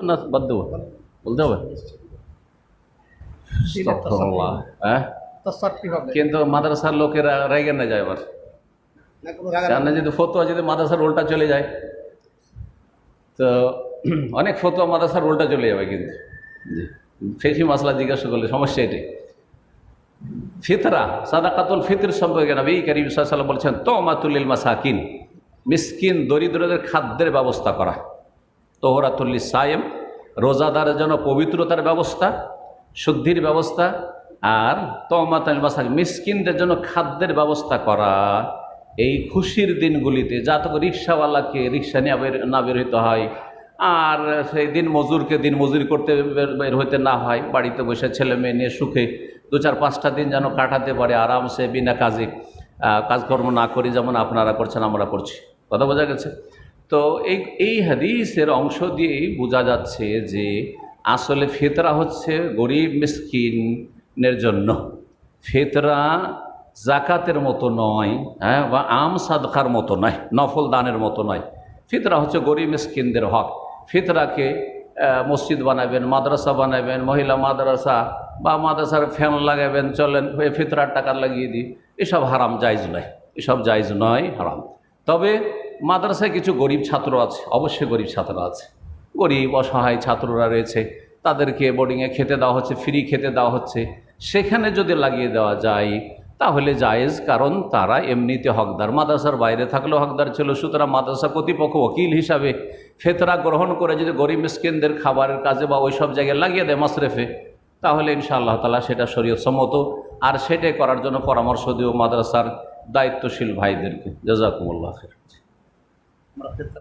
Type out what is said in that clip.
না বাদ দেবো? বলতে হবে? আস্তাগফিরুল্লাহ। হ্যাঁ, কিন্তু মাদ্রাসার লোকেরা রেগে না যায় আবার, জানে যদি ফতোয়া যদি মাদ্রাসার উল্টা চলে যায়, তো অনেক ফতোয়া মাদ্রাসার উল্টা চলে যাবে। কিন্তু ফিকহি মাসলা জিজ্ঞাসা করলে সমস্যা এটাই। ফিতরা সাদাকাতুল ফিতর সম্পর্কে নবী করিম সাল্লাল্লাহু আলাইহি ওয়াসাল্লাম বলছেন তুমাতুল লিল মাসাকিন, মিসকিন দরিদ্রদের খাদ্যের ব্যবস্থা করা। তোহরাতুল লিসায়েম, রোজাদারের জন্য পবিত্রতার ব্যবস্থা, শুদ্ধির ব্যবস্থা। আর তুমাতুল মাসাকিন, মিসকিনদের জন্য খাদ্যের ব্যবস্থা করা এই খুশির দিনগুলিতে, যাতে রিক্সাওয়ালাকে রিক্সা নিয়ে না বের হইতে হয়, আর সেই দিন মজুরকে দিন মজুরি করতে বের হইতে না হয়, বাড়িতে বসে ছেলে মেয়ে নিয়ে সুখে 2-4-5টা দিন যেন কাটাতে পারে আরামসে, বিনা কাজে কাজকর্ম না করি, যেমন আপনারা করছেন আমরা করছি। কথা বোঝা গেছে? তো এই হাদিসের অংশ দিয়েই বোঝা যাচ্ছে যে আসলে ফিতরা হচ্ছে গরিব মিসকিনের জন্য। ফিতরা জাকাতের মতো নয়, হ্যাঁ, বা আম সাদকার মতো নয়, নফল দানের মতো নয়। ফিতরা হচ্ছে গরিব মিসকিনদের হক। ফিতরাকে মসজিদ বানাবেন, মাদ্রাসা বানাবেন, মহিলা মাদ্রাসা বা মাদ্রাসার ফ্যান লাগাবেন, চলেন ফিতরার টাকা লাগিয়ে দিই, এসব হারাম, জায়েজ নয়, এসব জায়েজ নয়, হারাম। তবে মাদ্রাসায় কিছু গরিব ছাত্র আছে, অবশ্যই গরিব ছাত্র আছে, গরিব অসহায় ছাত্ররা রয়েছে, তাদেরকে বোর্ডিংয়ে খেতে দেওয়া হচ্ছে, ফ্রি খেতে দেওয়া হচ্ছে, সেখানে যদি লাগিয়ে দেওয়া যায় তাহলে জায়েজ, কারণ তারা এমনিতে হকদার, মাদ্রাসার বাইরে থাকলেও হকদার ছিল। সুতরাং মাদ্রাসা কর্তৃপক্ষ ওকিল হিসাবে ফিতরা গ্রহণ করে যদি গরিব মিসকিনদের খাবারের কাজে বা ওই সব জায়গায় লাগিয়ে দেয় মাসরেফে, তাহলে ইনশাআল্লাহ তাআলা সেটা শরীয়ত সম্মত। আর সেটাই করার জন্য পরামর্শ দিও মাদ্রাসার দায়িত্বশীল ভাইদেরকে। জাযাকুমুল্লাহ খাইর।